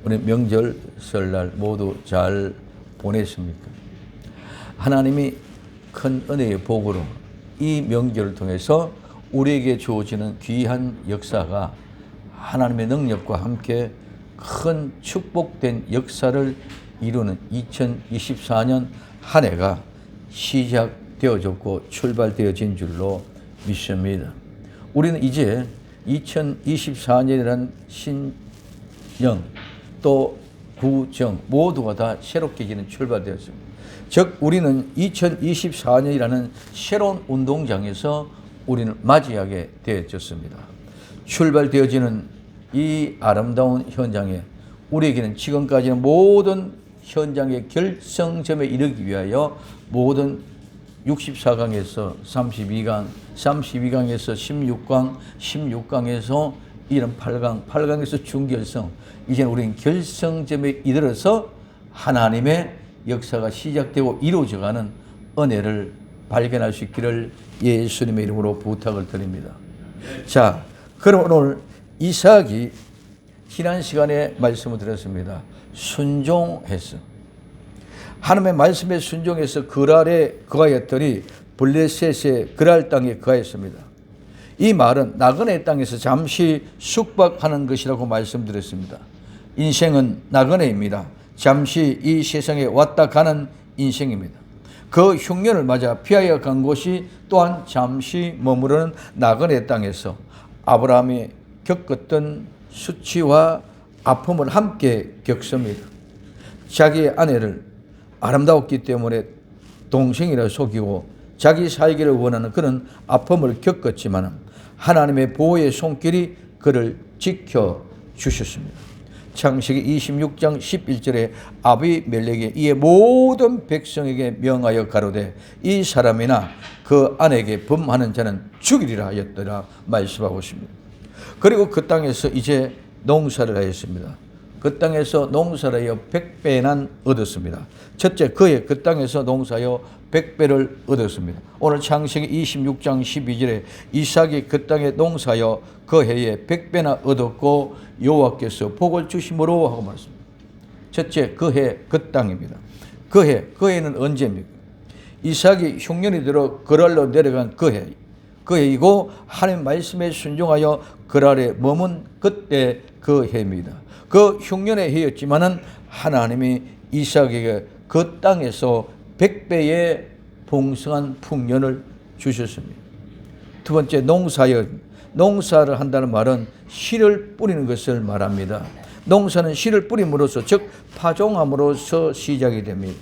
우리 명절 설날 모두 잘 보냈습니까? 하나님이 큰 은혜의 복으로 이 명절을 통해서 우리에게 주어지는 귀한 역사가 하나님의 능력과 함께 큰 축복된 역사를 이루는 2024년 한 해가 시작되어졌고 출발되어진 줄로 믿습니다. 우리는 이제 2024년이라는 신령 또 구정 모두가 다 새롭게 지는 출발되었습니다. 즉 우리는 2024년이라는 새로운 운동장에서 우리는 맞이하게 되어졌습니다. 출발되어지는 이 아름다운 현장에 우리에게는 지금까지는 모든 현장의 결승점에 이르기 위하여 모든 64강에서 32강, 32강에서 16강, 16강에서 이런 8강, 8강에서 준결승, 이제는 우리는 결승점에 이르러서 하나님의 역사가 시작되고 이루어져가는 은혜를 발견할 수 있기를 예수님의 이름으로 부탁을 드립니다. 자, 그럼 오늘 이삭이 지난 시간에 말씀을 드렸습니다. 순종했어. 하나님의 말씀에 순종해서 그랄에 거하였더니 블레셋의 그랄 땅에 거하였습니다. 이 말은 나그네 땅에서 잠시 숙박하는 것이라고 말씀드렸습니다. 인생은 나그네입니다. 잠시 이 세상에 왔다 가는 인생입니다. 그 흉년을 맞아 피하여 간 곳이 또한 잠시 머무르는 나그네 땅에서 아브라함이 겪었던 수치와 아픔을 함께 겪습니다. 자기의 아내를 아름다웠기 때문에 동생이라 속이고 자기 살기를 원하는 그런 아픔을 겪었지만 하나님의 보호의 손길이 그를 지켜주셨습니다. 창세기 26장 11절에 아비멜렉이 이에 모든 백성에게 명하여 가로되 이 사람이나 그 아내에게 범하는 자는 죽이리라 하였더라 말씀하고 있습니다. 그리고 그 땅에서 이제 농사를 하였습니다. 그 땅에서 농사를 하여 100배난 얻었습니다. 첫째, 그의 그 땅에서 농사하여 100배를 얻었습니다. 오늘 창세기 26장 12절에 이삭이 그 땅에 농사하여 그 해에 100배나 얻었고 여호와께서 복을 주심으로 하고 말씀합니다. 첫째, 그 해 그 땅입니다. 그 해는 언제입니까? 이삭이 흉년이 들어 그랄로 내려간 그 해이고 하나님 말씀에 순종하여 그랄에 머문 그때 그 해입니다. 그 흉년의 해였지만은 하나님이 이삭에게 그 땅에서 100배의 풍성한 풍년을 주셨습니다. 두 번째, 농사를 한다는 말은 씨를 뿌리는 것을 말합니다. 농사는 씨를 뿌림으로써 즉 파종함으로써 시작이 됩니다.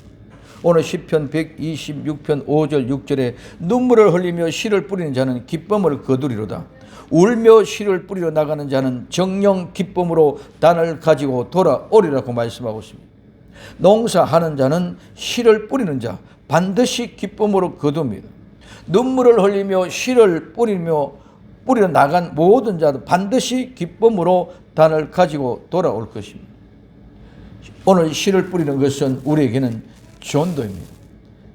오늘 시편 126편 5절 6절에 눈물을 흘리며 씨를 뿌리는 자는 기쁨을 거두리로다. 울며 씨를 뿌리러 나가는 자는 정령 기쁨으로 단을 가지고 돌아오리라고 말씀하고 있습니다. 농사하는 자는 씨를 뿌리는 자 반드시 기쁨으로 거둡니다. 눈물을 흘리며 씨를 뿌리러 나간 모든 자도 반드시 기쁨으로 단을 가지고 돌아올 것입니다. 오늘 씨를 뿌리는 것은 우리에게는 전도입니다.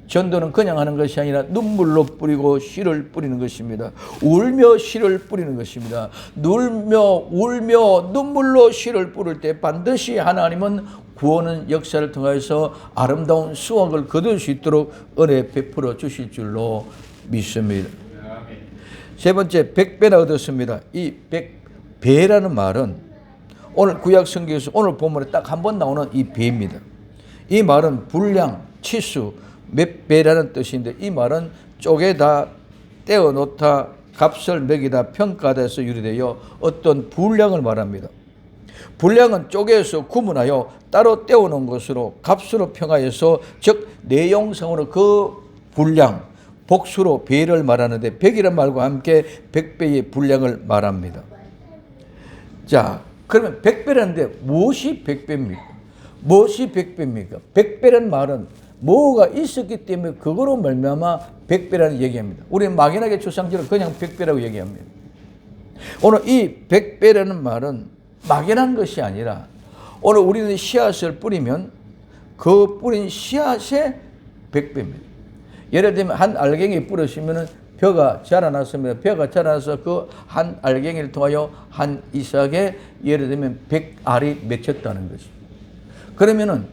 전도는 그냥 하는 것이 아니라 눈물로 뿌리고 씨를 뿌리는 것입니다. 울며 씨를 뿌리는 것입니다. 울며 눈물로 씨를 뿌릴 때 반드시 하나님은 구원의 역사를 통해서 아름다운 수확을 거둘 수 있도록 은혜 베풀어 주실 줄로 믿습니다. 세 번째, 100배나 얻었습니다. 이 100배라는 말은 오늘 구약 성경에서 오늘 본문에 딱 한 번 나오는 이 배입니다. 이 말은 분량, 치수, 몇 배라는 뜻인데 이 말은 쪼개다, 떼어놓다, 값을 매기다, 평가돼서 유래되어 어떤 분량을 말합니다. 분량은 쪼개서 구분하여 따로 떼어놓은 것으로 값으로 평하여서 즉 내용상으로 그 분량, 복수로 배를 말하는데 100이란 말과 함께 100배의 분량을 말합니다. 자, 그러면 100배라는데 무엇이 100배입니까? 무엇이 100배입니까? 100배라는 말은 뭐가 있었기 때문에 그거로 말미암아 100배라는 얘기합니다. 우리는 막연하게 추상적으로 그냥 100배라고 얘기합니다. 오늘 이 100배라는 말은 막연한 것이 아니라 오늘 우리는 씨앗을 뿌리면 그 뿌린 씨앗의 100배입니다. 예를 들면 한 알갱이 뿌리시면 벼가 자라났습니다. 벼가 자라나서 그 한 알갱이를 통하여 한 이삭에 예를 들면 100알이 맺혔다는 것입니다. 그러면은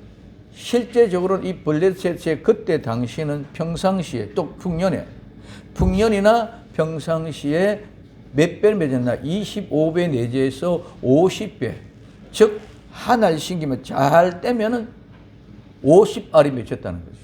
실제적으로는 이 블레셋의 그때 당시에는 평상시에 또 풍년이나 평상시에 몇 배를 맺었나? 25배 내지에서 50배. 즉, 한 알 심기면 잘 떼면은 50알이 맺혔다는 거죠.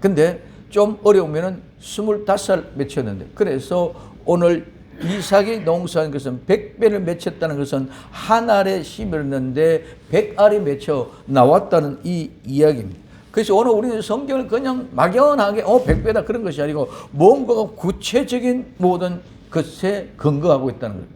근데 좀 어려우면은 25알 맺혔는데, 그래서 오늘 이삭이 농사한 것은 100배를 맺혔다는 것은 한 알에 심었는데 100알이 맺혀 나왔다는 이 이야기입니다. 그래서 오늘 우리는 성경을 그냥 막연하게 100배다 그런 것이 아니고 뭔가가 구체적인 모든 것에 근거하고 있다는 거예요.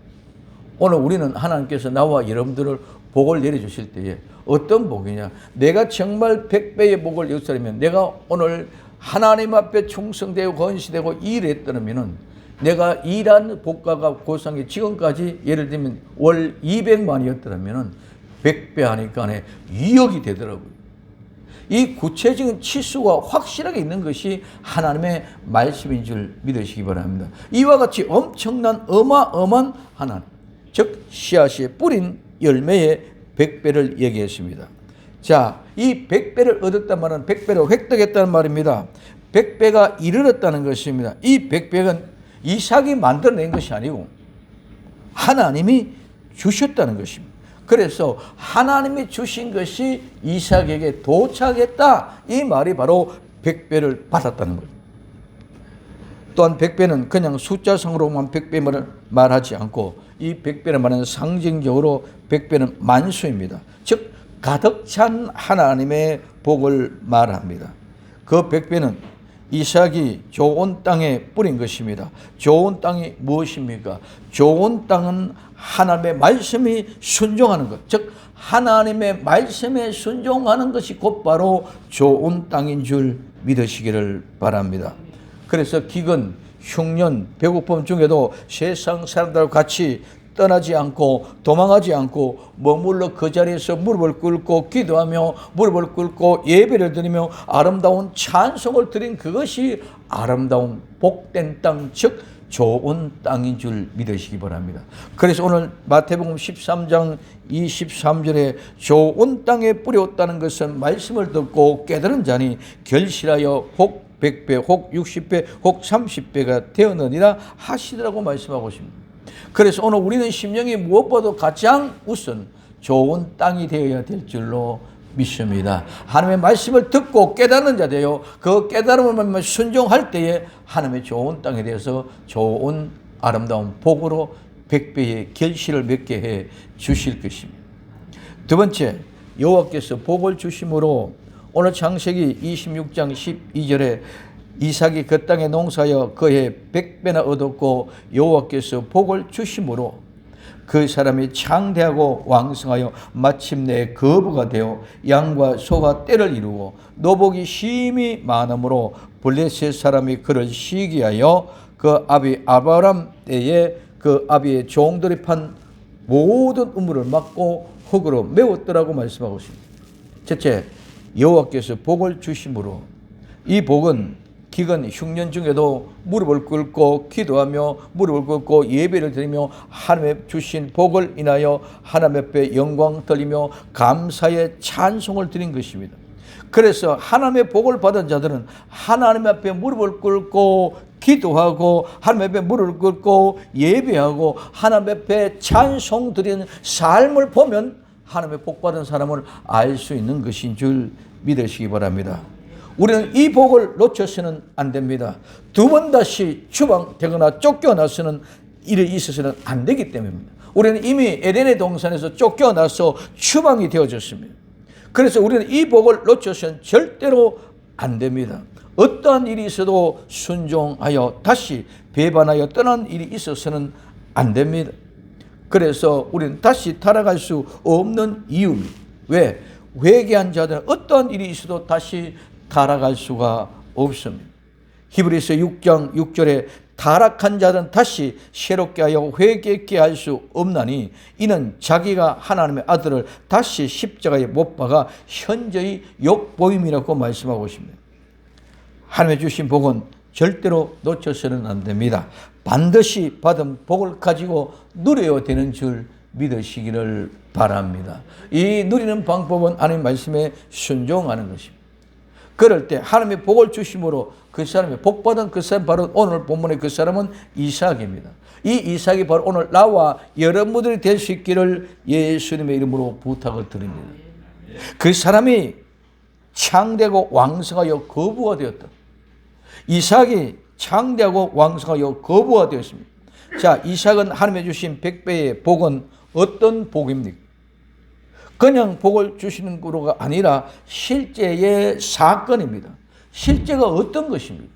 오늘 우리는 하나님께서 나와 여러분들을 복을 내려주실 때에 어떤 복이냐? 내가 정말 100배의 복을 역사하면 내가 오늘 하나님 앞에 충성되고 건시되고 일했더라면은 내가 일한 복가가 고상이 지금까지 예를 들면 월 200만이었더라면 100배 하니까 2억이 되더라고요. 이 구체적인 치수가 확실하게 있는 것이 하나님의 말씀인 줄 믿으시기 바랍니다. 이와 같이 엄청난 어마어마한 하나님, 즉 씨앗이 뿌린 열매의 100배를 얘기했습니다. 자, 이 100배를 얻었단 말은 100배를 획득했다는 말입니다. 100배가 이르렀다는 것입니다. 이 100배는 이삭이 만들어낸 것이 아니고 하나님이 주셨다는 것입니다. 그래서 하나님이 주신 것이 이삭에게 도착했다. 이 말이 바로 100배를 받았다는 거예요. 또한 100배는 그냥 숫자상으로만 100배를 말하지 않고 이 100배를 말하는 상징적으로 100배는 만수입니다. 즉 가득 찬 하나님의 복을 말합니다. 그 100배는 이삭이 좋은 땅에 뿌린 것입니다. 좋은 땅이 무엇입니까? 좋은 땅은 하나님의 말씀이 순종하는 것, 즉 하나님의 말씀에 순종하는 것이 곧바로 좋은 땅인 줄 믿으시기를 바랍니다. 그래서 기근, 흉년, 배고픔 중에도 세상 사람들과 같이 떠나지 않고 도망하지 않고 머물러 그 자리에서 무릎을 꿇고 기도하며 무릎을 꿇고 예배를 드리며 아름다운 찬송을 드린 그것이 아름다운 복된 땅, 즉 좋은 땅인 줄 믿으시기 바랍니다. 그래서 오늘 마태복음 13장 23절에 좋은 땅에 뿌렸다는 것은 말씀을 듣고 깨달은 자니 결실하여 혹 100배, 혹 60배, 혹 30배가 되었느니라 하시더라고 말씀하고 있습니다. 그래서 오늘 우리는 심령이 무엇보다도 가장 우선 좋은 땅이 되어야 될 줄로 믿습니다. 하나님의 말씀을 듣고 깨닫는 자 되어 그 깨달음을 순종할 때에 하나님의 좋은 땅에 대해서 좋은 아름다운 복으로 100배의 결실을 맺게 해 주실 것입니다. 두 번째, 여호와께서 복을 주심으로 오늘 창세기 26장 12절에 이삭이 그 땅에 농사하여 그해 100배나 얻었고 여호와께서 복을 주심으로 그 사람이 창대하고 왕성하여 마침내 거부가 되어 양과 소가 떼를 이루고 노복이 심히 많으므로 블레셋 사람이 그를 시기하여 그 아비 아브람 때에 그 아비의 종들이 판 모든 우물을 막고 흙으로 메웠더라고 말씀하고 있습니다. 첫째, 여호와께서 복을 주심으로 이 복은 기근 흉년 중에도 무릎을 꿇고 기도하며 무릎을 꿇고 예배를 드리며 하나님의 주신 복을 인하여 하나님 앞에 영광 돌리며 감사의 찬송을 드린 것입니다. 그래서 하나님의 복을 받은 자들은 하나님 앞에 무릎을 꿇고 기도하고 하나님 앞에 무릎을 꿇고 예배하고 하나님 앞에 찬송 드리는 삶을 보면 하나님의 복 받은 사람을 알 수 있는 것인 줄 믿으시기 바랍니다. 우리는 이 복을 놓쳐서는 안 됩니다. 두 번 다시 추방되거나 쫓겨나서는 일이 있어서는 안 되기 때문입니다. 우리는 이미 에덴의 동산에서 쫓겨나서 추방이 되어졌습니다. 그래서 우리는 이 복을 놓쳐서는 절대로 안 됩니다. 어떠한 일이 있어도 순종하여 다시 배반하여 떠난 일이 있어서는 안 됩니다. 그래서 우리는 다시 타락할 수 없는 이유입니다. 왜? 회개한 자들은 어떠한 일이 있어도 다시 타락할 수가 없습니다. 히브리서 6장 6절에 타락한 자들은 다시 새롭게 하여 회개케 할 수 없나니 이는 자기가 하나님의 아들을 다시 십자가에 못 박아 현저히 욕보임이라고 말씀하고 있습니다. 하나님의 주신 복은 절대로 놓쳐서는 안 됩니다. 반드시 받은 복을 가지고 누려야 되는 줄 믿으시기를 바랍니다. 이 누리는 방법은 하나님 말씀에 순종하는 것입니다. 그럴 때 하나님의 복을 주심으로 그 사람이 복받은 그 사람, 바로 오늘 본문의 그 사람은 이삭입니다. 이 이삭이 바로 오늘 나와 여러분들이 될 수 있기를 예수님의 이름으로 부탁을 드립니다. 그 사람이 창대하고 왕성하여 거부가 되었다. 이삭이 창대하고 왕성하여 거부가 되었습니다. 자, 이삭은 하나님의 주신 100배의 복은 어떤 복입니까? 그냥 복을 주시는 거로가 아니라 실제의 사건입니다. 실제가 어떤 것입니까?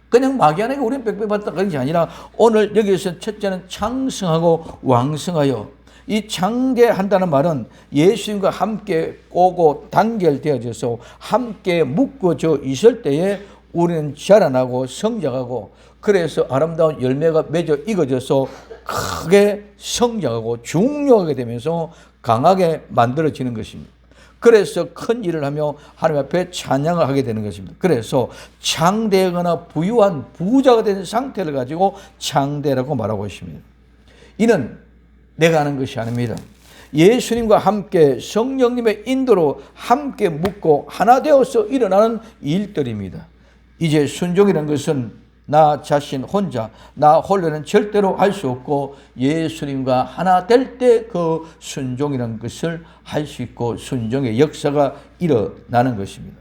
그냥 막연하게 우리는 100배 받다 그런 게 아니라 오늘 여기에서 첫째는 창성하고 왕성하여, 이 창대한다는 말은 예수님과 함께 꼬고 단결되어져서 함께 묶어져 있을 때에 우리는 자라나고 성장하고, 그래서 아름다운 열매가 맺어 익어져서 크게 성장하고 중요하게 되면서 강하게 만들어지는 것입니다. 그래서 큰 일을 하며 하나님 앞에 찬양을 하게 되는 것입니다. 그래서 창대하거나 부유한 부자가 된 상태를 가지고 창대라고 말하고 있습니다. 이는 내가 하는 것이 아닙니다. 예수님과 함께 성령님의 인도로 함께 묶고 하나 되어서 일어나는 일들입니다. 이제 순종이라는 것은 나 자신 혼자, 나 홀로는 절대로 할 수 없고 예수님과 하나 될 때 그 순종이라는 것을 할 수 있고 순종의 역사가 일어나는 것입니다.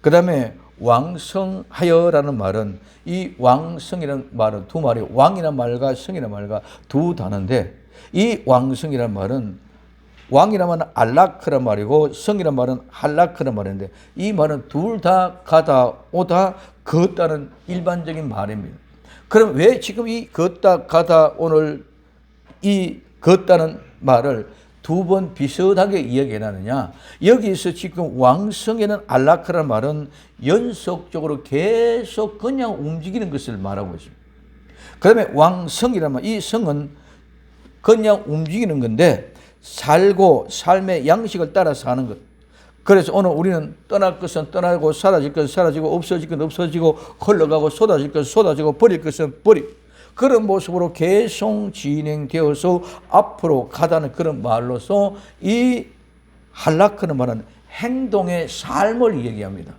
그 다음에 왕성하여라는 말은, 이 왕성이라는 말은 두 말이, 왕이란 말과 성이란 말과 두 단어인데, 이 왕성이라는 말은 왕이란 말은 알라크란 말이고 성이란 말은 할라크란 말인데, 이 말은 둘 다 가다 오다 걷다는 일반적인 말입니다. 그럼 왜 지금 이 걷다 가다 오늘 이 걷다는 말을 두 번 비슷하게 이야기해 놨느냐? 여기서 지금 왕성에는 알라크란 말은 연속적으로 계속 그냥 움직이는 것을 말하고 있습니다. 그 다음에 왕성이란 말, 이 성은 그냥 움직이는 건데 살고 삶의 양식을 따라 사는 것. 그래서 오늘 우리는 떠날 것은 떠나고 사라질 것은 사라지고 없어질 것은 없어지고 흘러가고 쏟아질 것은 쏟아지고 버릴 것은 버리고, 그런 모습으로 계속 진행되어서 앞으로 가다는 그런 말로서 이 할라크는 말은 행동의 삶을 얘기합니다.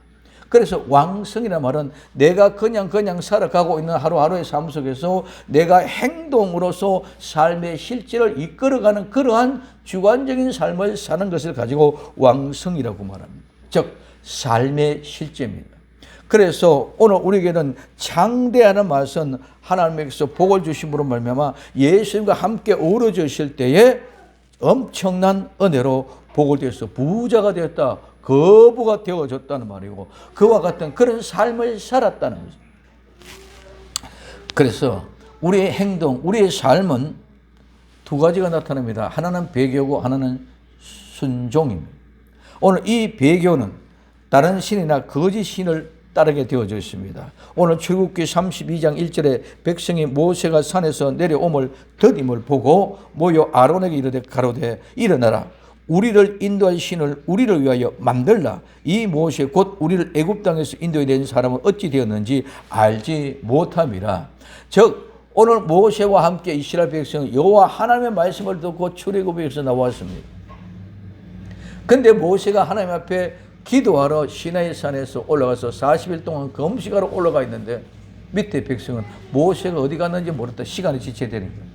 그래서 왕성이라는 말은 내가 그냥 살아가고 있는 하루하루의 삶 속에서 내가 행동으로서 삶의 실제를 이끌어가는 그러한 주관적인 삶을 사는 것을 가지고 왕성이라고 말합니다. 즉 삶의 실제입니다. 그래서 오늘 우리에게는 창대하는 말씀은 하나님께서 복을 주심으로 말미암아 예수님과 함께 어우러져 있을 때에 엄청난 은혜로 복을 되어서 부자가 되었다, 거부가 되어졌다는 말이고, 그와 같은 그런 삶을 살았다는 거죠. 그래서 우리의 행동, 우리의 삶은 두 가지가 나타납니다. 하나는 배교고 하나는 순종입니다. 오늘 이 배교는 다른 신이나 거짓 신을 따르게 되어져 있습니다. 오늘 출애굽기 32장 1절에 백성이 모세가 산에서 내려옴을 더딤을 보고 모여 아론에게 이르되 가로되 일어나라, 우리를 인도할 신을 우리를 위하여 만들라. 이 모세 곧 우리를 애굽 땅에서 인도해 낸 사람은 어찌 되었는지 알지 못함이라. 즉 오늘 모세와 함께 이스라엘 백성은 여호와 하나님의 말씀을 듣고 출애굽에서 나왔습니다. 근데 모세가 하나님 앞에 기도하러 시나이 산에서 올라가서 40일 동안 금식하러 올라가 있는데 밑에 백성은 모세가 어디 갔는지 모르겠다. 시간이 지체되니까.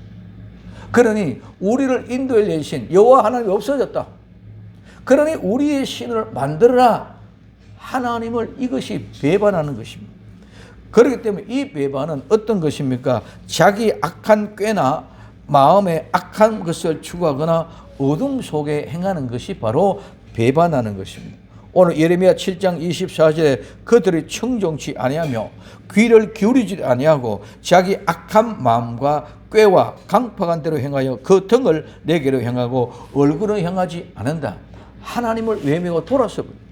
그러니 우리를 인도해 내신 여호와 하나님이 없어졌다. 그러니 우리의 신을 만들어라. 하나님을 이것이 배반하는 것입니다. 그렇기 때문에 이 배반은 어떤 것입니까? 자기 악한 꾀나 마음의 악한 것을 추구하거나 어둠 속에 행하는 것이 바로 배반하는 것입니다. 오늘 예레미야 7장 24절에 그들이 청종치 아니하며 귀를 기울이지 아니하고 자기 악한 마음과 꾀와 강팍한 대로 행하여 그 등을 내게로 향하고 얼굴을 향하지 않는다. 하나님을 외면하고 돌아서버립니다.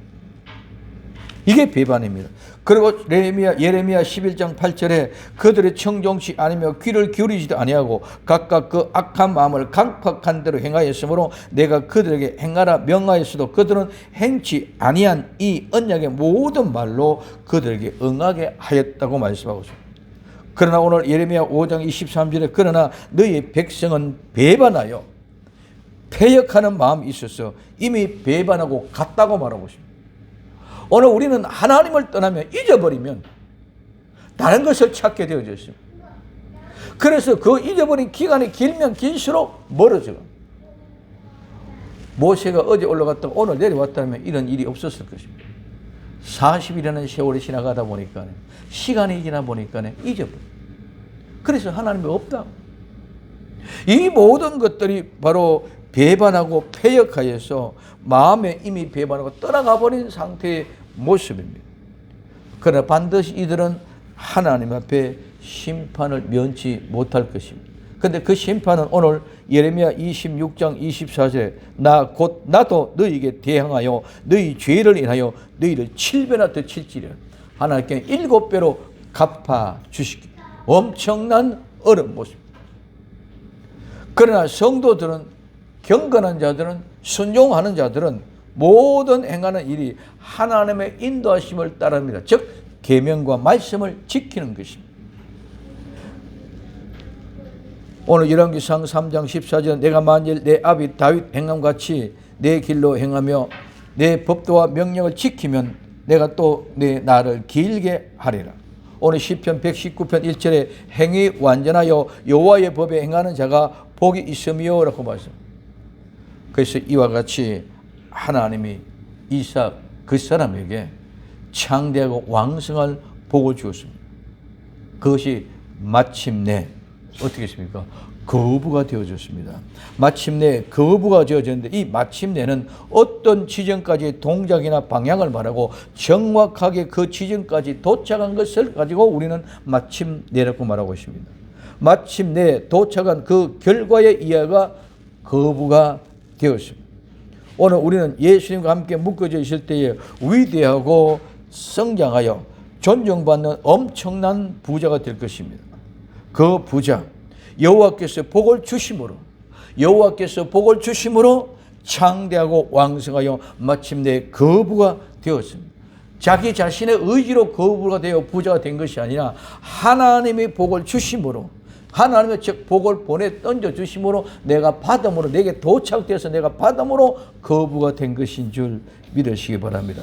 이게 배반입니다. 그리고 예레미야 11장 8절에 그들이 청종치 아니며 귀를 기울이지도 아니하고 각각 그 악한 마음을 강팍한 대로 행하였으므로 내가 그들에게 행하라 명하였어도 그들은 행치 아니한 이 언약의 모든 말로 그들에게 응하게 하였다고 말씀하고 있습니다. 그러나 오늘 예레미야 5장 23절에 그러나 너희 백성은 배반하여 패역하는 마음이 있어서 이미 배반하고 갔다고 말하고 있습니다. 오늘 우리는 하나님을 떠나면 잊어버리면 다른 것을 찾게 되어졌습니다. 그래서 그 잊어버린 기간이 길면 길수록 멀어져요. 모세가 어제 올라갔다가 오늘 내려왔다면 이런 일이 없었을 것입니다. 40일이라는 세월이 지나가다 보니까 시간이 지나 보니까 잊어버려요. 그래서 하나님이 없다. 이 모든 것들이 바로 배반하고 패역하여서 마음에 이미 배반하고 떠나가 버린 상태의 모습입니다. 그러나 반드시 이들은 하나님 앞에 심판을 면치 못할 것입니다. 그런데 그 심판은 오늘 예레미야 26장 24절에 나도 너희에게 대항하여 너희 죄를 인하여 너희를 7배나 더 칠지라. 하나님께 7배로 갚아 주시기. 엄청난 어려운 모습. 그러나 성도들은, 경건한 자들은, 순종하는 자들은 모든 행하는 일이 하나님의 인도하심을 따릅니다. 즉 계명과 말씀을 지키는 것입니다. 오늘 열왕기상 3장 14절 내가 만일 내 아비 다윗 행함같이 내 길로 행하며 내 법도와 명령을 지키면 내가 또 내 나를 길게 하리라. 오늘 시편 119편 1절에 행위 완전하여 여호와의 법에 행하는 자가 복이 있으며 라고 말씀. 그래서 이와 같이 하나님이 이삭 그 사람에게 창대하고 왕성할 복을 주었습니다. 그것이 마침내 어떻게 했습니까? 거부가 되어졌습니다. 마침내 거부가 되어졌는데 이 마침내는 어떤 지점까지 동작이나 방향을 말하고 정확하게 그 지점까지 도착한 것을 가지고 우리는 마침내라고 말하고 있습니다. 마침내 도착한 그 결과의 이하가 거부가 되었습니다. 오늘 우리는 예수님과 함께 묶어져 있을 때에 위대하고 성장하여 존경받는 엄청난 부자가 될 것입니다. 그 부자 여호와께서 복을 주심으로 창대하고 왕성하여 마침내 거부가 되었습니다. 자기 자신의 의지로 거부가 되어 부자가 된 것이 아니라 하나님이 복을 주심으로, 하나님의 즉 복을 보내 던져 주심으로 내가 받음으로, 내게 도착되어서 내가 받음으로 거부가 된 것인 줄 믿으시기 바랍니다.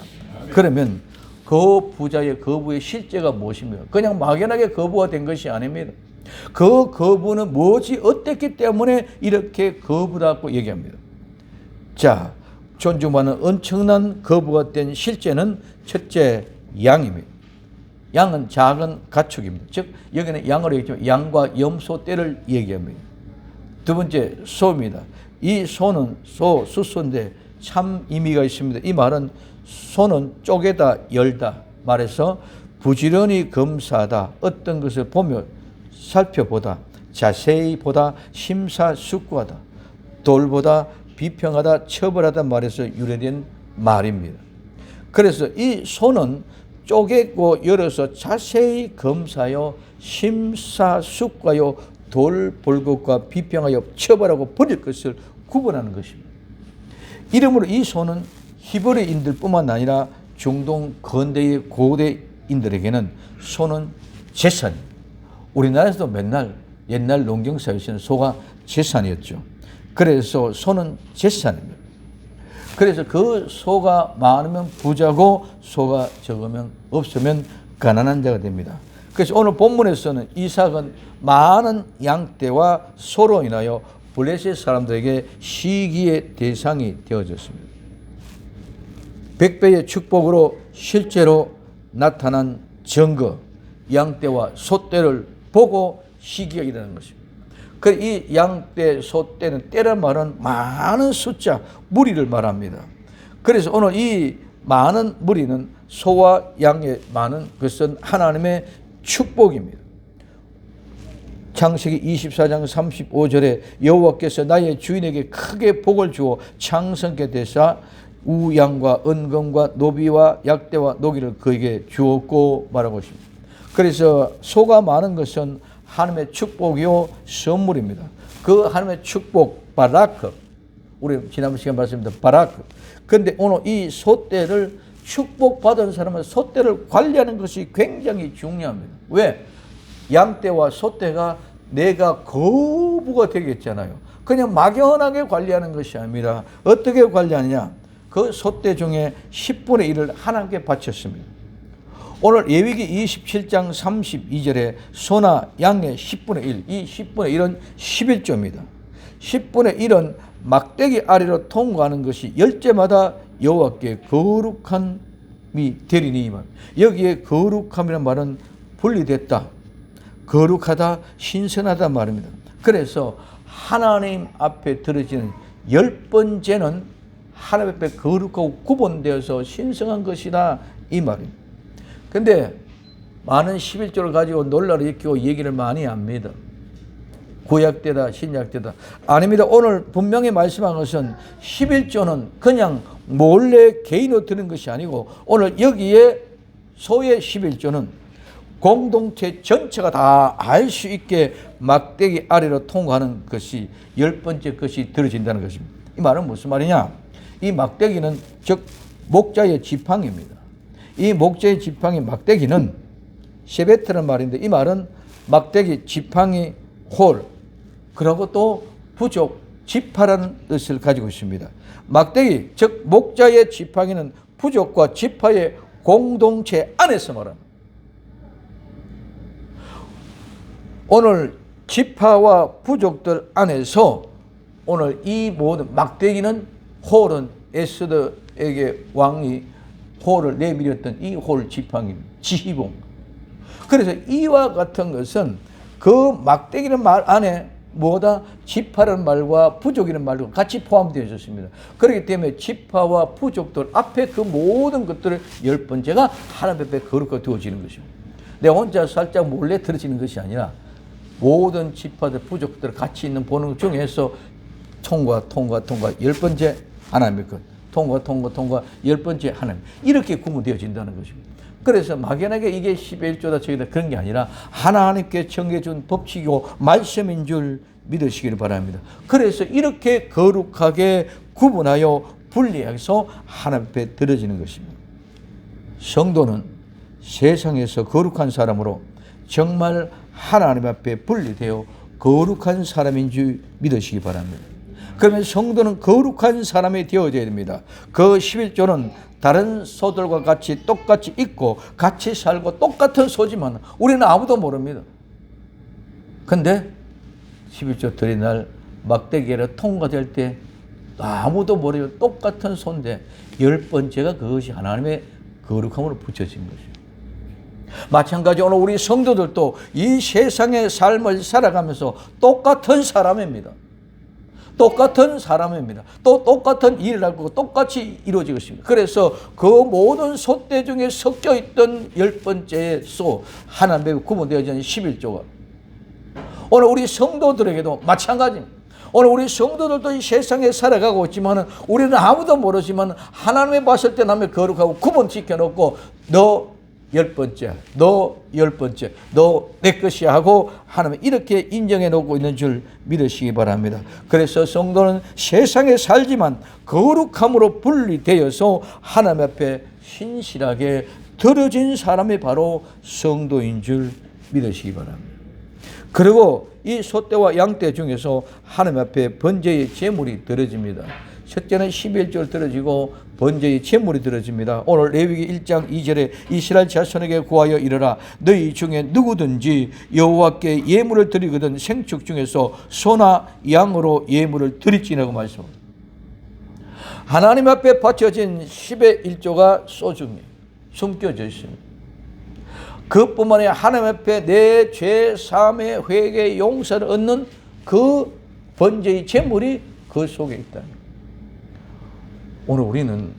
그러면 그 부자의 거부의 실제가 무엇입니까? 그냥 막연하게 거부가 된 것이 아닙니다. 그 거부는 뭐지, 어땠기 때문에 이렇게 거부다고 얘기합니다. 자, 존중받는 엄청난 거부가 된 실제는 첫째 양입니다. 양은 작은 가축입니다. 즉 여기는 양으로 얘기했지만 양과 염소 떼를 얘기합니다. 두 번째 소입니다. 이 소는 수소인데 참 의미가 있습니다. 이 말은 소는 쪼개다 열다 말해서 부지런히 검사하다, 어떤 것을 보며 살펴보다, 자세히 보다, 심사숙고하다, 돌보다, 비평하다, 처벌하다 말해서 유래된 말입니다. 그래서 이 소는 쪼개고 열어서 자세히 검사하여 심사숙고하여 돌볼 것과 비평하여 처벌하고 버릴 것을 구분하는 것입니다. 이러므로 이 소는 히브리인들 뿐만 아니라 중동 근대의 고대인들에게는 소는 재산입니다. 우리나라에서도 맨날 옛날 농경사회에서는 소가 재산이었죠. 그래서 소는 재산입니다. 그래서 그 소가 많으면 부자고 소가 적으면 없으면 가난한 자가 됩니다. 그래서 오늘 본문에서는 이삭은 많은 양떼와 소로 인하여 블레셋 사람들에게 시기의 대상이 되어졌습니다. 100배의 축복으로 실제로 나타난 증거, 양떼와 소떼를 보고 시기가 일어나는 것입니다. 이 양떼, 소떼는 떼란 말은 많은 숫자, 무리를 말합니다. 그래서 오늘 이 많은 무리는 소와 양의 많은 것은 하나님의 축복입니다. 창세기 24장 35절에 여호와께서 나의 주인에게 크게 복을 주어 창성케 되사 우양과 은금과 노비와 약대와 노기를 그에게 주었고 말하고 있습니다. 그래서 소가 많은 것은 하나님의 축복이요 선물입니다. 그 하나님의 축복 바라크, 우리 지난번 시간 봤습니다. 바라크. 그런데 오늘 이 소떼를 축복받은 사람은 소떼를 관리하는 것이 굉장히 중요합니다. 왜? 양떼와 소떼가 내가 거부가 되겠잖아요. 그냥 막연하게 관리하는 것이 아니라 어떻게 관리하느냐? 그 소떼 중에 10분의 1을 하나님께 바쳤습니다. 오늘 예위기 27장 32절에 소나 양의 10분의 1, 이 10분의 1은 11조입니다. 10분의 1은 막대기 아래로 통과하는 것이 열째마다 여호와께 거룩함이 되리니 이 말. 여기에 거룩함이라는 말은 분리됐다, 거룩하다, 신선하다 말입니다. 그래서 하나님 앞에 드려지는 10번째는 하나님 앞에 거룩하고 구분되어서 신성한 것이다 이 말입니다. 근데 많은 11조를 가지고 논란을 일으키고 얘기를 많이 합니다. 구약때다 신약때다. 아닙니다. 오늘 분명히 말씀한 것은 11조는 그냥 몰래 개인으로 드는 것이 아니고 오늘 여기에 소의 11조는 공동체 전체가 다 알 수 있게 막대기 아래로 통과하는 것이 10번째 것이 들어진다는 것입니다. 이 말은 무슨 말이냐? 이 막대기는 즉 목자의 지팡이입니다. 이 목자의 지팡이 막대기는 셰베트라는 말인데 이 말은 막대기, 지팡이, 홀, 그리고 또 부족, 지파라는 뜻을 가지고 있습니다. 막대기, 즉 목자의 지팡이는 부족과 지파의 공동체 안에서 말합니다. 오늘 지파와 부족들 안에서 오늘 이 모든 막대기는 홀은 에스더에게 왕이 홀을 내밀었던 이 홀 지팡이입니다. 지휘봉. 그래서 이와 같은 것은 그 막대기는 말 안에 뭐다? 지파라는 말과 부족이라는 말과 같이 포함되어 있었습니다. 그렇기 때문에 지파와 부족들 앞에 그 모든 것들을 10번째가 하나님 앞에 거룩하게 두어지는 것입니다. 내가 혼자 살짝 몰래 들어지는 것이 아니라 모든 지파들, 부족들 같이 있는 보는 중에서 통과 10번째 하나님의 것, 통과 10번째 하나님, 이렇게 구분되어진다는 것입니다. 그래서 막연하게 이게 11조다 저기다 그런 게 아니라 하나님께 정해준 법칙이고 말씀인 줄 믿으시기를 바랍니다. 그래서 이렇게 거룩하게 구분하여 분리해서 하나님 앞에 드려지는 것입니다. 성도는 세상에서 거룩한 사람으로 정말 하나님 앞에 분리되어 거룩한 사람인 줄 믿으시기 바랍니다. 그러면 성도는 거룩한 사람이 되어져야 됩니다. 그 11조는 다른 소들과 같이 똑같이 있고 같이 살고 똑같은 소지만 우리는 아무도 모릅니다. 근데 11조 드린 날 막대기를 통과될 때 아무도 모르고 똑같은 소인데 10번째가 그것이 하나님의 거룩함으로 붙여진 것이에요. 마찬가지 오늘 우리 성도들도 이 세상의 삶을 살아가면서 똑같은 사람입니다. 똑같은 사람입니다. 또 똑같은 일을 하고 똑같이 이루어지고 있습니다. 그래서 그 모든 소떼 중에 섞여 있던 10번째의 소, 하나님의 구분되어진 11조가 오늘 우리 성도들에게도 마찬가지입니다. 오늘 우리 성도들도 이 세상에 살아가고 있지만 우리는 아무도 모르지만 하나님이 봤을 때 남의 거룩하고 구분시켜 놓고 너 10번째, 너 10번째, 너 내 것이야 하고 하나님 이렇게 인정해 놓고 있는 줄 믿으시기 바랍니다. 그래서 성도는 세상에 살지만 거룩함으로 분리되어서 하나님 앞에 신실하게 드려진 사람이 바로 성도인 줄 믿으시기 바랍니다. 그리고 이 소떼와 양떼 중에서 하나님 앞에 번제의 제물이 드려집니다. 첫째는 11조를 드려지고 번제의 제물이 드려집니다. 오늘 레위기 1장 2절에 이스라엘 자손에게 구하여 이르라 너희 중에 누구든지 여호와께 예물을 드리거든 생축 중에서 소나 양으로 예물을 드릴지라고 말씀합니다. 하나님 앞에 바쳐진 10의 1조가 소중히 숨겨져 있습니다. 그뿐만 아니라 하나님 앞에 내 죄 사함의 회개 용서를 얻는 그 번제의 제물이 그 속에 있다. 오늘 우리는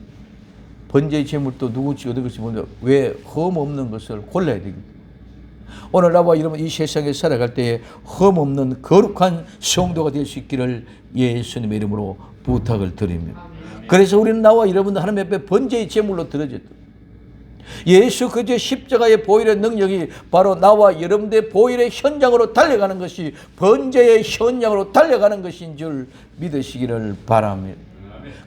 번제의 제물도 누구지 어디 것이 뭔데 왜 흠 없는 것을 골라야 되겠다. 오늘 나와 여러분 이 세상에 살아갈 때에 흠 없는 거룩한 성도가 될 수 있기를 예수님의 이름으로 부탁을 드립니다. 그래서 우리는 나와 여러분들 하나님 앞에 번제의 제물로 드려졌다. 예수 그리스도의 십자가의 보혈의 능력이 바로 나와 여러분들의 보혈의 현장으로 달려가는 것이 번제의 현장으로 달려가는 것인 줄 믿으시기를 바랍니다.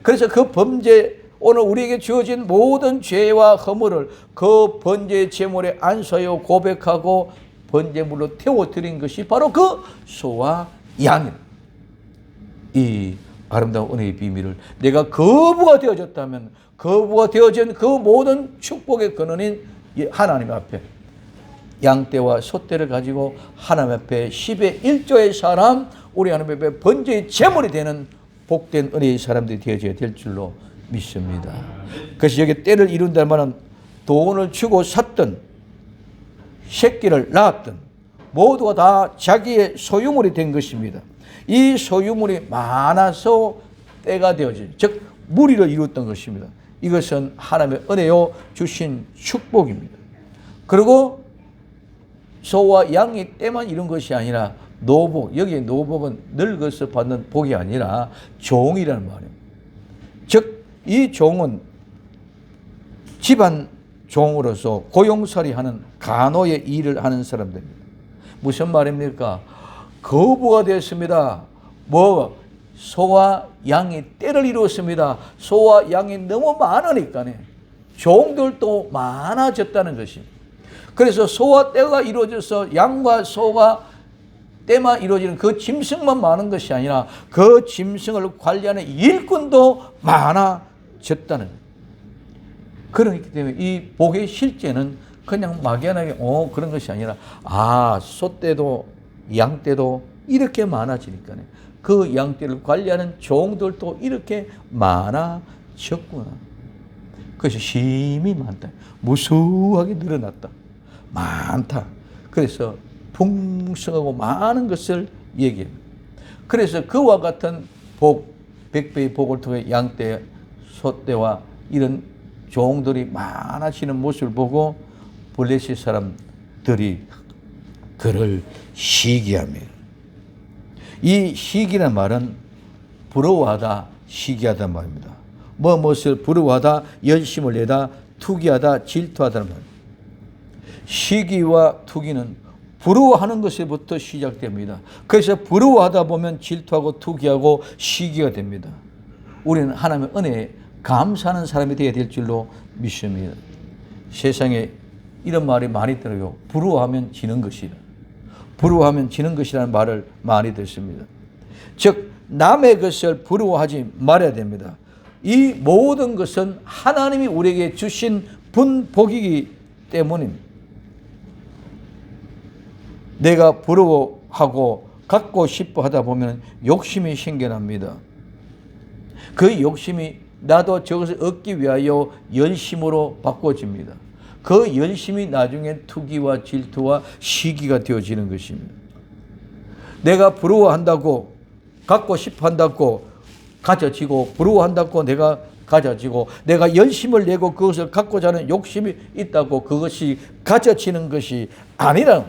그래서 그 번제 오늘 우리에게 주어진 모든 죄와 허물을 그 번제의 제물에 안수하여 고백하고 번제물로 태워드린 것이 바로 그 소와 양입니다. 이 아름다운 은혜의 비밀을 내가 거부가 되어졌다면 거부가 되어진 그 모든 축복의 근원인 하나님 앞에 양떼와 소떼를 가지고 하나님 앞에 10의 1조의 사람, 우리 하나님 앞에 번제의 제물이 되는 복된 은혜의 사람들이 되어져야 될 줄로 믿습니다. 그래서 여기 때를 이룬다는 말은 돈을 주고 샀던 새끼를 낳았던 모두가 다 자기의 소유물이 된 것입니다. 이 소유물이 많아서 때가 되어진, 즉 무리를 이루었던 것입니다. 이것은 하나님의 은혜요 주신 축복입니다. 그리고 소와 양이 때만 이룬 것이 아니라 노복, 여기에 노복은 늙어서 받는 복이 아니라 종이라는 말입니다. 즉 이 종은 집안 종으로서 고용살이하는 간호의 일을 하는 사람들입니다. 무슨 말입니까? 거부가 됐습니다. 소와 양이 때를 이루었습니다. 소와 양이 너무 많으니까 종들도 많아졌다는 것입니다. 그래서 소와 떼가 이루어져서 양과 소가 때만 이루어지는 그 짐승만 많은 것이 아니라 그 짐승을 관리하는 일꾼도 많아졌다는 거예요. 그렇기 때문에 이 복의 실제는 그냥 막연하게 그런 것이 아니라 소떼도 양떼도 이렇게 많아지니까 그 양떼를 관리하는 종들도 이렇게 많아졌구나. 그래서 힘이 많다. 무수하게 늘어났다. 많다. 그래서 풍성하고 많은 것을 얘기합니다. 그래서 그와 같은 복, 백배의 복을 통해 양떼, 소떼와 이런 종들이 많아지는 모습을 보고 블레셋 사람들이 그를 시기합니다. 이 시기란 말은 부러워하다, 시기하다 말입니다. 무엇을 부러워하다, 열심을 내다, 투기하다, 질투하다는 말입니다. 시기와 투기는 부러워하는 것에부터 시작됩니다. 그래서 부러워하다 보면 질투하고 투기하고 시기가 됩니다. 우리는 하나님의 은혜에 감사하는 사람이 되어야 될 줄로 믿습니다. 세상에 이런 말이 많이 들어요. 부러워하면 지는 것이다. 부러워하면 지는 것이라는 말을 많이 듣습니다. 즉 남의 것을 부러워하지 말아야 됩니다. 이 모든 것은 하나님이 우리에게 주신 분복이기 때문입니다. 내가 부러워하고 갖고 싶어 하다 보면 욕심이 생겨납니다. 그 욕심이 나도 저것을 얻기 위하여 열심으로 바꿔집니다. 그 열심이 나중에 투기와 질투와 시기가 되어지는 것입니다. 내가 부러워한다고 갖고 싶어 한다고 가져지고 부러워한다고 내가 가져지고 내가 열심을 내고 그것을 갖고자 하는 욕심이 있다고 그것이 가져지는 것이 아니라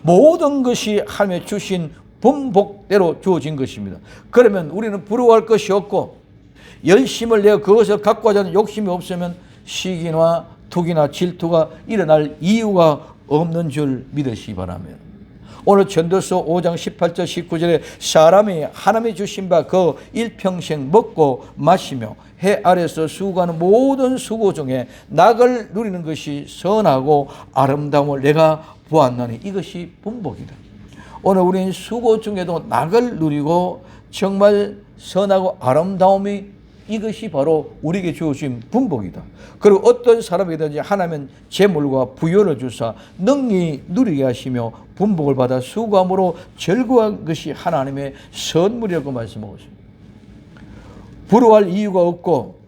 모든 것이 하나님의 주신 분복대로 주어진 것입니다. 그러면 우리는 부러워할 것이 없고 열심을 내어 그것을 갖고자 하는 욕심이 없으면 시기나 투기나 질투가 일어날 이유가 없는 줄 믿으시기 바랍니다. 오늘 전도서 5장 18절 19절에 사람이 하나님이 주신 바 그 일평생 먹고 마시며 해 아래서 수고하는 모든 수고 중에 낙을 누리는 것이 선하고 아름다움을 내가 보았나니 이것이 분복이다. 오늘 우리는 수고 중에도 낙을 누리고 정말 선하고 아름다움이 이것이 바로 우리에게 주어진 분복이다. 그리고 어떤 사람이든지 하나님은 재물과 부여를 주사 능히 누리게 하시며 분복을 받아 수고함으로 즐거워한 것이 하나님의 선물이라고 말씀하고 있습니다. 부러워할 이유가 없고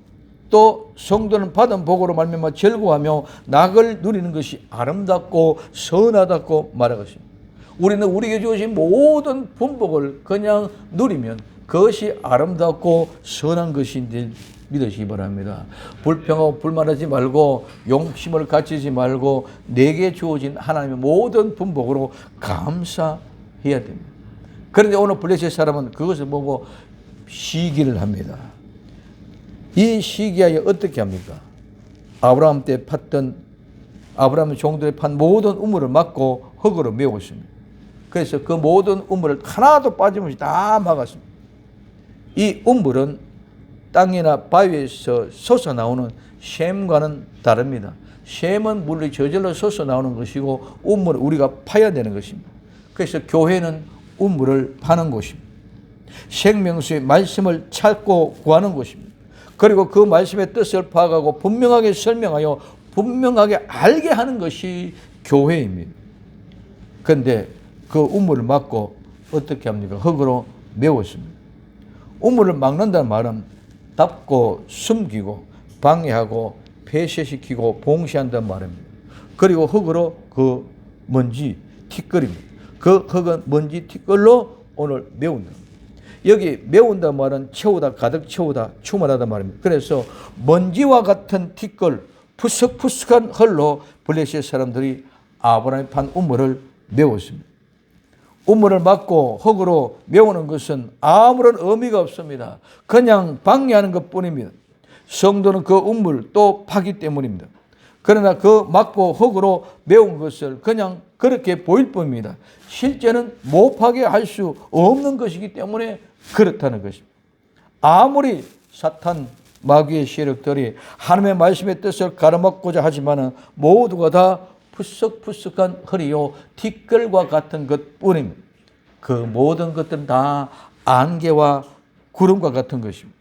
또 성도는 받은 복으로 말미암아 즐거워하며 낙을 누리는 것이 아름답고 선하다고 말하고 있습니다. 우리는 우리에게 주어진 모든 분복을 그냥 누리면 그것이 아름답고 선한 것인지 믿으시기 바랍니다. 불평하고 불만하지 말고 용심을 갖추지 말고 내게 주어진 하나님의 모든 분복으로 감사해야 됩니다. 그런데 오늘 블레셋 사람은 그것을 보고 시기를 합니다. 이 시기하여 어떻게 합니까? 아브라함 때 팠던 아브라함의 종들이 판 모든 우물을 막고 흙으로 메우고 있습니다. 그래서 그 모든 우물을 하나도 빠짐없이 다 막았습니다. 이 우물은 땅이나 바위에서 솟아나오는 샘과는 다릅니다. 샘은 물이 저절로 솟아나오는 것이고 우물은 우리가 파야 되는 것입니다. 그래서 교회는 우물을 파는 곳입니다. 생명수의 말씀을 찾고 구하는 것입니다. 그리고 그 말씀의 뜻을 파악하고 분명하게 설명하여 분명하게 알게 하는 것이 교회입니다. 그런데 그 우물을 막고 어떻게 합니까? 흙으로 메웠습니다. 우물을 막는다는 말은 닫고 숨기고 방해하고 폐쇄시키고 봉쇄한다는 말입니다. 그리고 흙으로 그 먼지 티끌입니다. 그 흙은 먼지 티끌로 오늘 메운다. 여기 메운다 말은 채우다, 가득 채우다, 충만하다 말입니다. 그래서 먼지와 같은 티끌, 푸석푸석한 흙로 블레셋 사람들이 아브라함이 판 우물을 메웠습니다. 우물을 막고 흙으로 메우는 것은 아무런 의미가 없습니다. 그냥 방해하는 것뿐입니다. 성도는 그 우물 또 파기 때문입니다. 그러나 그 막고 흙으로 메운 것을 그냥 그렇게 보일 뿐입니다. 실제는 못 파게 할 수 없는 것이기 때문에 그렇다는 것입니다. 아무리 사탄 마귀의 세력들이 하나님의 말씀의 뜻을 가로막고자 하지만은 모두가 다 푸석푸석한 흙이요 티끌과 같은 것뿐입니다. 그 모든 것들은 다 안개와 구름과 같은 것입니다.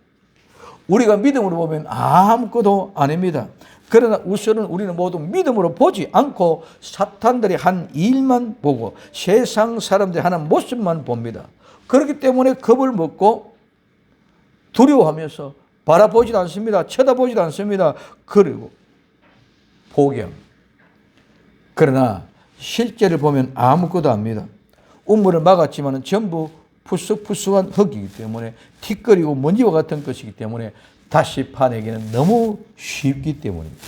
우리가 믿음으로 보면 아무것도 아닙니다. 그러나 우선은 우리는 모두 믿음으로 보지 않고 사탄들이 한 일만 보고 세상 사람들이 하는 모습만 봅니다. 그렇기 때문에 겁을 먹고 두려워하면서 바라보지도 않습니다. 쳐다보지도 않습니다. 그리고 포기합니다. 그러나 실제를 보면 아무것도 아닙니다. 우물을 막았지만 전부 푸석푸석한 흙이기 때문에 티끌이고 먼지와 같은 것이기 때문에 다시 파내기는 너무 쉽기 때문입니다.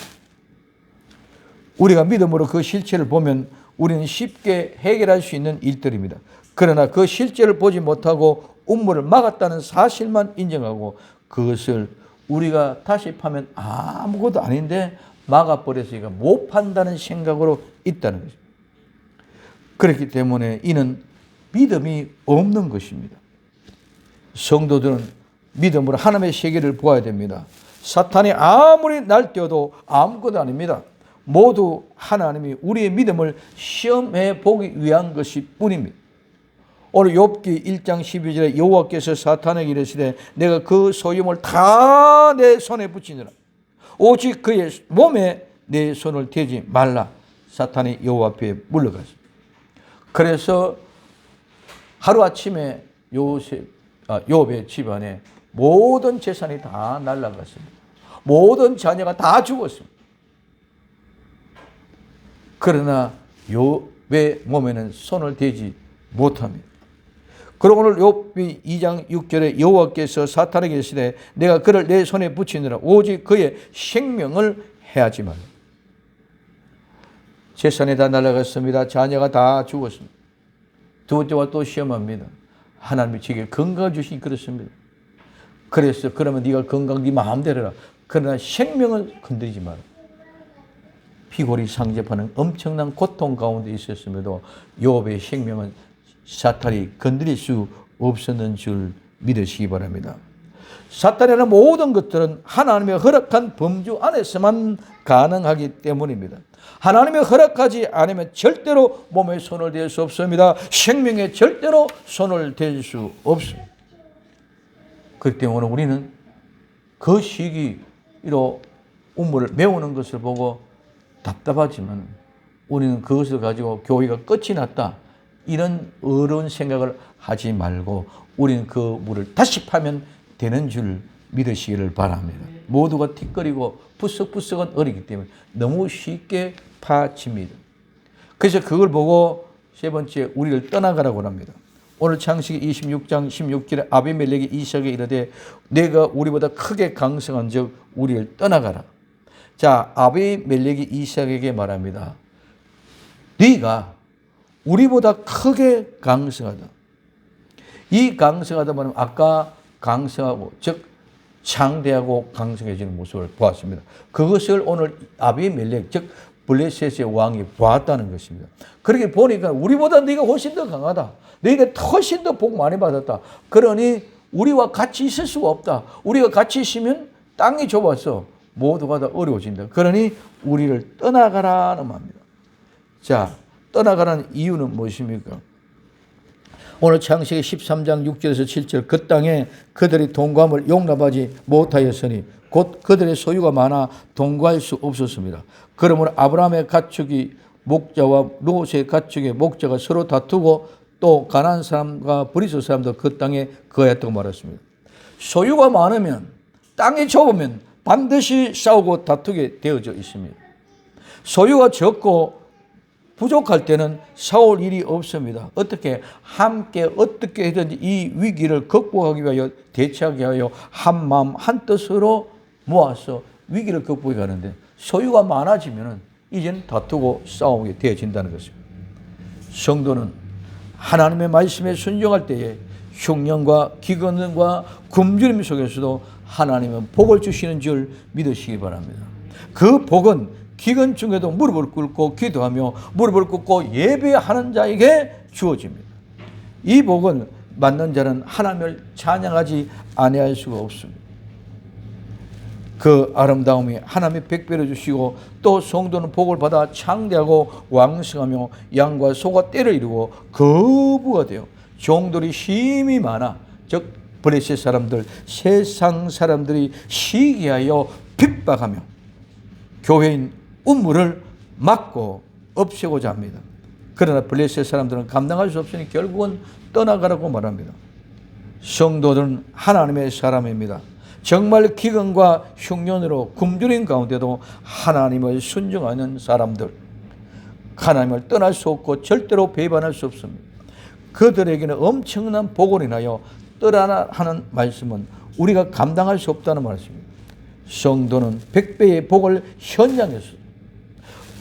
우리가 믿음으로 그 실체를 보면 우리는 쉽게 해결할 수 있는 일들입니다. 그러나 그 실체를 보지 못하고 우물을 막았다는 사실만 인정하고 그것을 우리가 다시 파면 아무것도 아닌데 막아버려서 이거 못 판다는 생각으로 있다는 것입니다. 그렇기 때문에 이는 믿음이 없는 것입니다. 성도들은 믿음으로 하나님의 세계를 보아야 됩니다. 사탄이 아무리 날뛰어도 아무것도 아닙니다. 모두 하나님이 우리의 믿음을 시험해 보기 위한 것이 뿐입니다. 오늘 욥기 1장 12절에 여호와께서 사탄에게 이르시되 내가 그 소유물 다 내 손에 붙이느라 오직 그의 몸에 내 손을 대지 말라. 사탄이 여호와 앞에 물러갔습니다. 그래서 하루아침에 욥의 집안에 모든 재산이 다 날아갔습니다. 모든 자녀가 다 죽었습니다. 그러나 욥의 몸에는 손을 대지 못합니다. 그리고 오늘 욥기 2장 6절에 여호와께서 사탄에게 이르시되 내가 그를 내 손에 붙이느라 오직 그의 생명을 해하지 말라. 재산이 다 날아갔습니다. 자녀가 다 죽었습니다. 두 번째와 또 시험합니다. 하나님이 제게 건강을 주시니 그렇습니다. 그래서 그러면 네가 건강 네 마음대로 해라. 그러나 생명을 건드리지 마라. 피골이 상접하는 엄청난 고통 가운데 있었음에도 욥의 생명은 사탄이 건드릴 수 없었는 줄 믿으시기 바랍니다. 사탄이라는 모든 것들은 하나님의 허락한 범주 안에서만 가능하기 때문입니다. 하나님의 허락하지 않으면 절대로 몸에 손을 댈 수 없습니다. 생명에 절대로 손을 댈 수 없습니다. 그렇기 때문에 우리는 그 시기로 우물을 메우는 것을 보고 답답하지만 우리는 그것을 가지고 교회가 끝이 났다. 이런 어려운 생각을 하지 말고 우리는 그 물을 다시 파면 되는 줄 믿으시기를 바랍니다. 모두가 티끌이고 푸석푸석한 어리기 때문에 너무 쉽게 파집니다. 그래서 그걸 보고 세 번째 우리를 떠나가라고 합니다. 오늘 창세기 26장 16절에 아비멜렉이 이삭에게 이르되 내가 우리보다 크게 강성한 즉 우리를 떠나가라. 자, 아비멜렉이 이삭에게 말합니다. 네가 우리보다 크게 강성하다. 이 강성하다 말하면 아까 강성하고 즉 창대하고 강성해지는 모습을 보았습니다. 그것을 오늘 아비멜렉 즉 블레셋의 왕이 보았다는 것입니다. 그렇게 보니까 우리보다 네가 훨씬 더 강하다. 너희가 훨씬 더 복 많이 받았다. 그러니 우리와 같이 있을 수가 없다. 우리가 같이 있으면 땅이 좁아서 모두가 다 어려워진다. 그러니 우리를 떠나가라는 말입니다. 자, 떠나가라는 이유는 무엇입니까? 오늘 창세기 13장 6절에서 7절 그 땅에 그들이 동거함을 용납하지 못하였으니 곧 그들의 소유가 많아 동거할 수 없었습니다. 그러므로 아브라함의 가축이 목자와 롯의 가축의 목자가 서로 다투고 또 가나안 사람과 브리스 사람도 그 땅에 거하였다고 말했습니다. 소유가 많으면 땅이 좁으면 반드시 싸우고 다투게 되어져 있습니다. 소유가 적고 부족할 때는 싸울 일이 없습니다. 어떻게 함께 어떻게 해든지 이 위기를 극복하기 위하여 대처하기 위하여 한 마음 한 뜻으로 모아서 위기를 극복해 가는데 소유가 많아지면 이제는 다투고 싸우게 되어진다는 것입니다. 성도는 하나님의 말씀에 순종할 때에 흉년과 기근과 굶주림 속에서도 하나님은 복을 주시는 줄 믿으시기 바랍니다. 그 복은 기근 중에도 무릎을 꿇고 기도하며 무릎을 꿇고 예배하는 자에게 주어집니다. 이 복은 받는 자는 하나님을 찬양하지 아니할 수가 없습니다. 그 아름다움이 하나님이 백배로 주시고 또 성도는 복을 받아 창대하고 왕성하며 양과 소가 때를 이루고 거부가 되어 종들이 힘이 많아 즉 블레셋 사람들 세상 사람들이 시기하여 핍박하며 교회인 운물을 막고 없애고자 합니다. 그러나 블레셋 사람들은 감당할 수 없으니 결국은 떠나가라고 말합니다. 성도들은 하나님의 사람입니다. 정말 기근과 흉년으로 굶주린 가운데도 하나님을 순종하는 사람들, 하나님을 떠날 수 없고 절대로 배반할 수 없습니다. 그들에게는 엄청난 복을 인하여 떠나라 하는 말씀은 우리가 감당할 수 없다는 말씀입니다. 성도는 100배의 복을 현장에서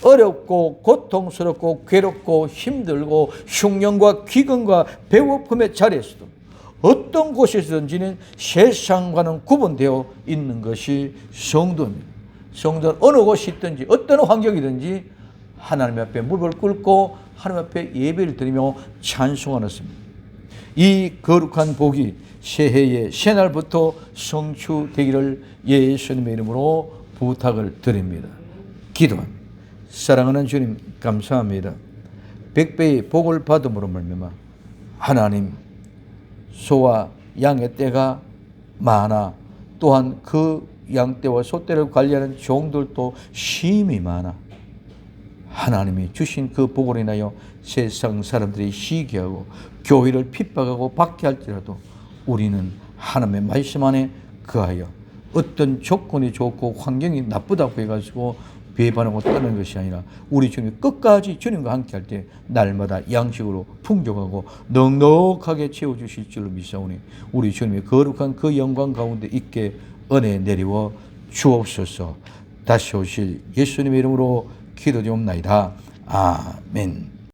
어렵고 고통스럽고 괴롭고 힘들고 흉년과 기근과 배고픔의 자리에서도 어떤 곳에서든지는 세상과는 구분되어 있는 것이 성도입니다. 성도는 어느 곳이 있든지 어떤 환경이든지 하나님 앞에 무릎을 꿇고 하나님 앞에 예배를 드리며 찬송하는 것입니다. 이 거룩한 복이 새해의 새날부터 성취되기를 예수님의 이름으로 부탁을 드립니다. 기도합니다. 사랑하는 주님 감사합니다. 100배의 복을 받음으로 말미암아 하나님 소와 양의 떼가 많아 또한 그 양떼와 소떼를 관리하는 종들도 힘이 많아 하나님이 주신 그 복으로 인하여 세상 사람들이 시기하고 교회를 핍박하고 박해할지라도 우리는 하나님의 말씀 안에 거하여 어떤 조건이 좋고 환경이 나쁘다고 해가지고 배반하고 떠나는 것이 아니라 우리 주님이 끝까지 주님과 함께 할 때 날마다 양식으로 풍족하고 넉넉하게 채워주실 줄로 믿사오니 우리 주님의 거룩한 그 영광 가운데 있게 은혜 내리워 주옵소서. 다시 오실 예수님의 이름으로 기도드리옵나이다. 아멘.